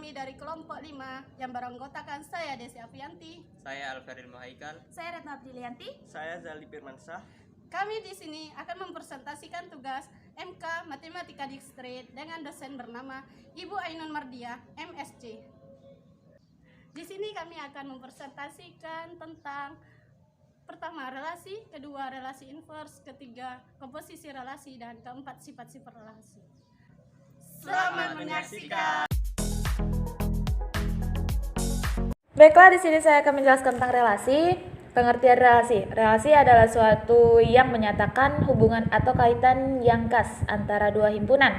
kami dari kelompok 5 yang beranggotakan saya Desi Afianti, saya Alferil Mahaikal, saya Retna Brilianti, saya Zali Firmansyah. Kami di sini akan mempresentasikan tugas MK Matematika Dikstrit dengan dosen bernama Ibu Ainun Mardiah, MSc. Di sini kami akan mempresentasikan tentang pertama relasi, kedua relasi inverse, ketiga komposisi relasi, dan keempat sifat-sifat relasi. Selamat menyaksikan. Baiklah, di sini saya akan menjelaskan tentang relasi. Pengertian relasi. Relasi adalah suatu yang menyatakan hubungan atau kaitan yang khas antara dua himpunan.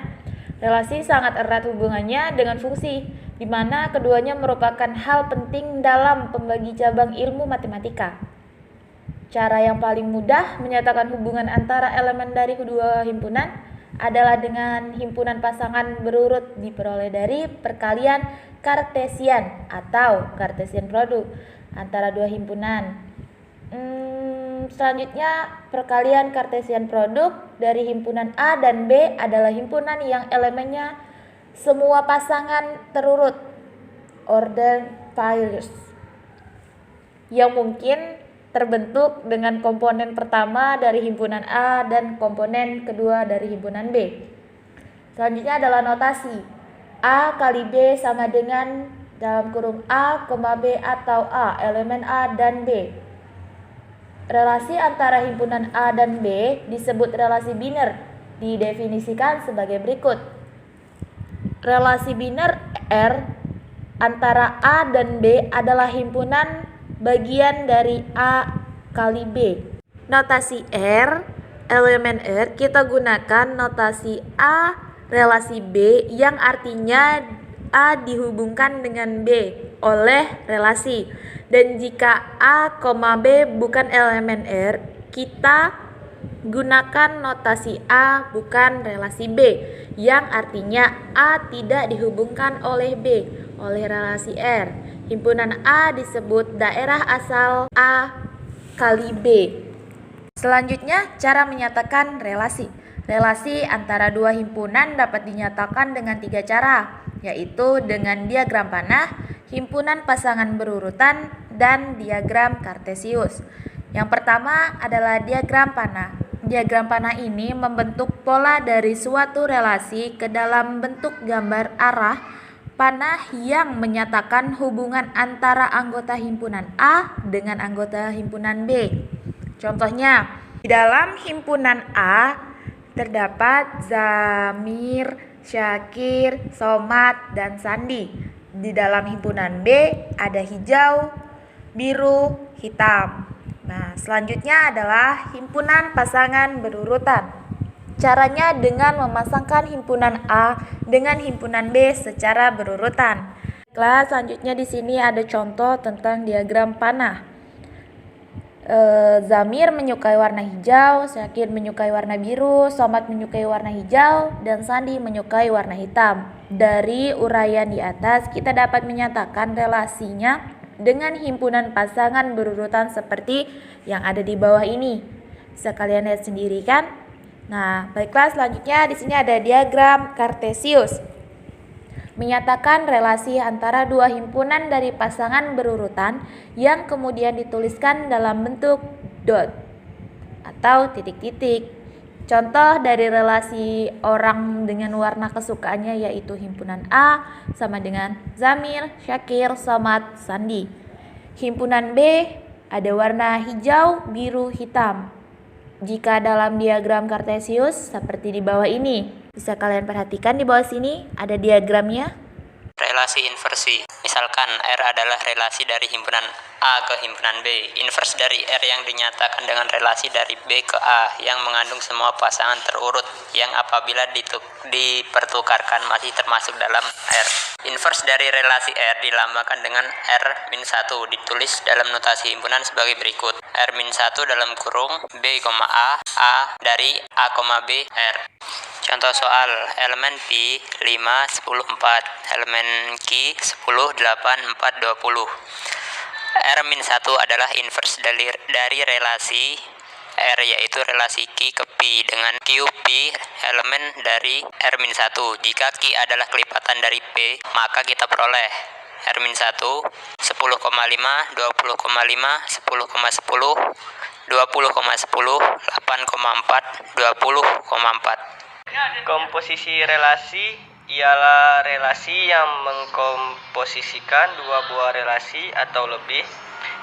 Relasi sangat erat hubungannya dengan fungsi, di mana keduanya merupakan hal penting dalam pembagi cabang ilmu matematika. Cara yang paling mudah menyatakan hubungan antara elemen dari kedua himpunan adalah dengan himpunan pasangan berurut diperoleh dari perkalian Kartesian atau Cartesian product antara dua himpunan. Selanjutnya, perkalian Cartesian product dari himpunan A dan B adalah himpunan yang elemennya semua pasangan terurut order pairs yang mungkin terbentuk dengan komponen pertama dari himpunan A dan komponen kedua dari himpunan B. Selanjutnya adalah notasi. A kali B sama dengan dalam kurung A, B atau A, elemen A dan B. Relasi antara himpunan A dan B disebut relasi biner, didefinisikan sebagai berikut. Relasi biner R antara A dan B adalah himpunan bagian dari A kali B. Notasi R, elemen R, kita gunakan notasi A relasi B yang artinya A dihubungkan dengan B oleh relasi. Dan jika A, B bukan elemen R, kita gunakan notasi A bukan relasi B yang artinya A tidak dihubungkan oleh B oleh relasi R. Himpunan A disebut daerah asal A kali B. Selanjutnya, cara menyatakan relasi. Relasi antara dua himpunan dapat dinyatakan dengan 3 cara, yaitu dengan diagram panah, himpunan pasangan berurutan, dan diagram kartesius. Yang pertama adalah diagram panah. Diagram panah ini membentuk pola dari suatu relasi ke dalam bentuk gambar arah panah yang menyatakan hubungan antara anggota himpunan A dengan anggota himpunan B. Contohnya, di dalam himpunan A terdapat Zamir, Syakir, Somad, dan Sandi. Di dalam himpunan B ada hijau, biru, hitam. Nah, selanjutnya adalah himpunan pasangan berurutan. Caranya dengan memasangkan himpunan A dengan himpunan B secara berurutan. Kelas selanjutnya di sini ada contoh tentang diagram panah. Zamir menyukai warna hijau, Syakir menyukai warna biru, Somad menyukai warna hijau, dan Sandi menyukai warna hitam. Dari uraian di atas kita dapat menyatakan relasinya dengan himpunan pasangan berurutan seperti yang ada di bawah ini. Bisa kalian lihat sendiri kan? Nah, baiklah, selanjutnya di sini ada diagram kartesius. Menyatakan relasi antara dua himpunan dari pasangan berurutan yang kemudian dituliskan dalam bentuk dot atau titik-titik. Contoh dari relasi orang dengan warna kesukaannya yaitu himpunan A sama dengan Zamir, Syakir, Somad, Sandi. Himpunan B ada warna hijau, biru, hitam. Jika dalam diagram kartesius seperti di bawah ini. Bisa kalian perhatikan di bawah sini ada diagramnya. relasi inversi. Misalkan R adalah relasi dari himpunan A ke himpunan B. Invers dari R yang dinyatakan dengan relasi dari B ke A yang mengandung semua pasangan terurut yang apabila dipertukarkan masih termasuk dalam R. Invers dari relasi R dilambangkan dengan R-1, ditulis dalam notasi himpunan sebagai berikut. R-1 dalam kurung B, A dari A, B, R. Contoh soal, elemen Pi 5, 10, 4, elemen Q 10, 8, 4, 20. R-1 adalah invers dari relasi R, yaitu relasi Q ke P, dengan Q P elemen dari R-1. Jika Q adalah kelipatan dari P, maka kita peroleh R-1 10,5, 20,5, 10,10, 20,10, 8,4, 20,4. Komposisi relasi ialah relasi yang mengkomposisikan dua buah relasi atau lebih.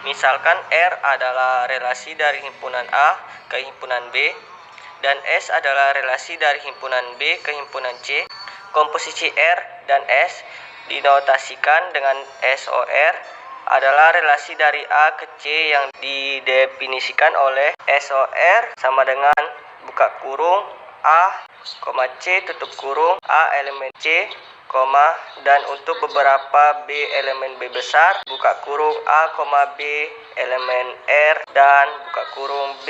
Misalkan R adalah relasi dari himpunan A ke himpunan B, dan S adalah relasi dari himpunan B ke himpunan C. Komposisi R dan S dinotasikan dengan SOR adalah relasi dari A ke C yang didefinisikan oleh SOR sama dengan buka kurung A, C tutup kurung A elemen C, dan untuk beberapa B elemen B besar, buka kurung A, B elemen R, dan buka kurung B,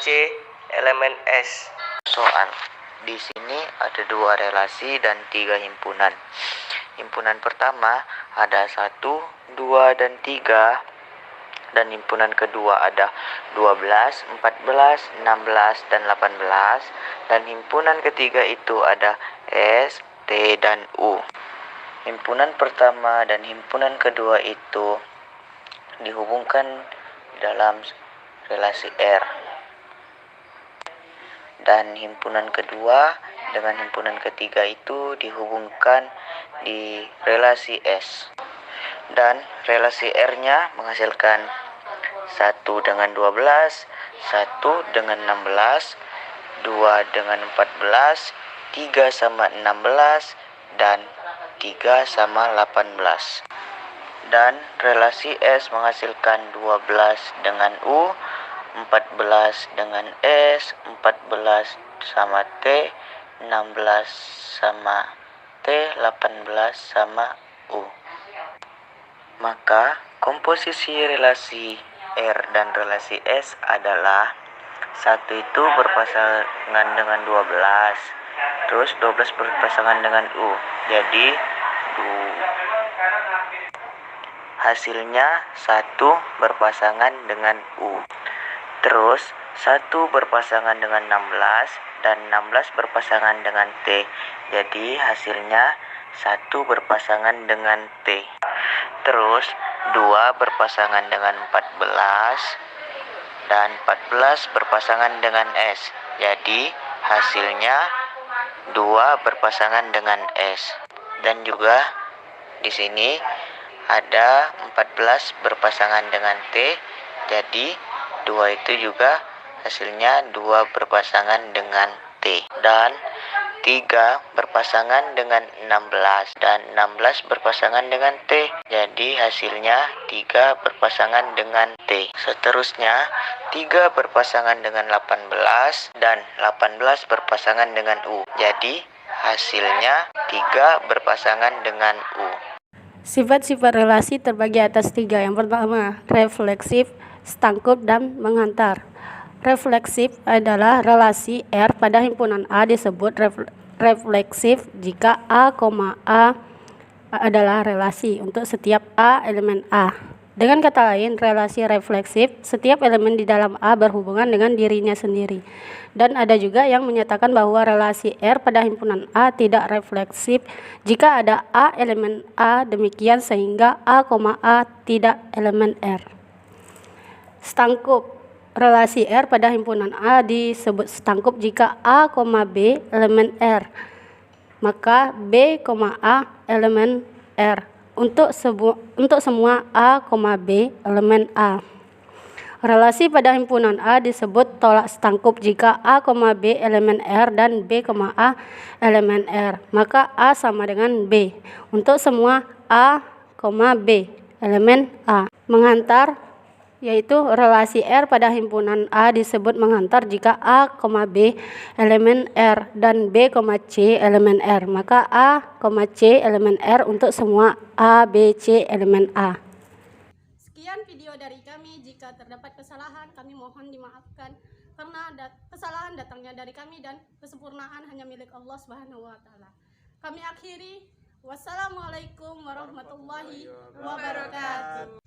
C elemen S. Soal. Di sini ada dua relasi dan tiga himpunan. Himpunan pertama ada 1, 2, dan 3. Dan himpunan kedua ada 12, 14, 16, dan 18. Dan himpunan ketiga itu ada S, T, dan U. Himpunan pertama dan himpunan kedua itu dihubungkan dalam relasi R. Dan himpunan kedua dengan himpunan ketiga itu dihubungkan di relasi S. Dan relasi R-nya menghasilkan 1 dengan 12, 1 dengan 16, 2 dengan 14, 3 sama 16, dan 3 sama 18. Dan relasi S menghasilkan 12 dengan U, 14 dengan S, 14 sama T, 16 sama T, 18 sama U. Maka komposisi relasi R dan relasi S adalah 1 itu berpasangan dengan 12, terus 12 berpasangan dengan U. Jadi hasilnya 1 berpasangan dengan U. Terus 1 berpasangan dengan 16 dan 16 berpasangan dengan T. Jadi hasilnya 1 berpasangan dengan T. Terus 2 berpasangan dengan 14 dan 14 berpasangan dengan S. Jadi hasilnya 2 berpasangan dengan S. Dan juga di sini ada 14 berpasangan dengan T. Jadi 2 itu juga hasilnya 2 berpasangan dengan T. Dan 3 berpasangan dengan 16 dan 16 berpasangan dengan T. Jadi hasilnya 3 berpasangan dengan T. Seterusnya 3 berpasangan dengan 18 dan 18 berpasangan dengan U. Jadi hasilnya 3 berpasangan dengan U. Sifat-sifat relasi terbagi atas 3. Yang pertama, refleksif, stangkup, dan menghantar. Refleksif adalah relasi R pada himpunan A disebut refleksif jika A, A adalah relasi untuk setiap A elemen A. Dengan kata lain, relasi refleksif, setiap elemen di dalam A berhubungan dengan dirinya sendiri. Dan ada juga yang menyatakan bahwa relasi R pada himpunan A tidak refleksif jika ada A elemen A, demikian sehingga A, A tidak elemen R. Stangkup, relasi R pada himpunan A disebut stangkup jika A, B elemen R, maka B, A elemen R untuk semua A, B elemen A. Relasi pada himpunan A disebut tolak stangkup jika A, B elemen R dan B, A elemen R, maka A sama dengan B untuk semua A, B elemen A. Menghantar, yaitu relasi R pada himpunan A disebut menghantar jika A, B elemen R dan B, C elemen R, maka A, C elemen R untuk semua A, B, C elemen A. Sekian video dari kami. Jika terdapat kesalahan, kami mohon dimaafkan karena kesalahan datangnya dari kami dan kesempurnaan hanya milik Allah Subhanahu wa taala. Kami akhiri, wassalamualaikum warahmatullahi wabarakatuh.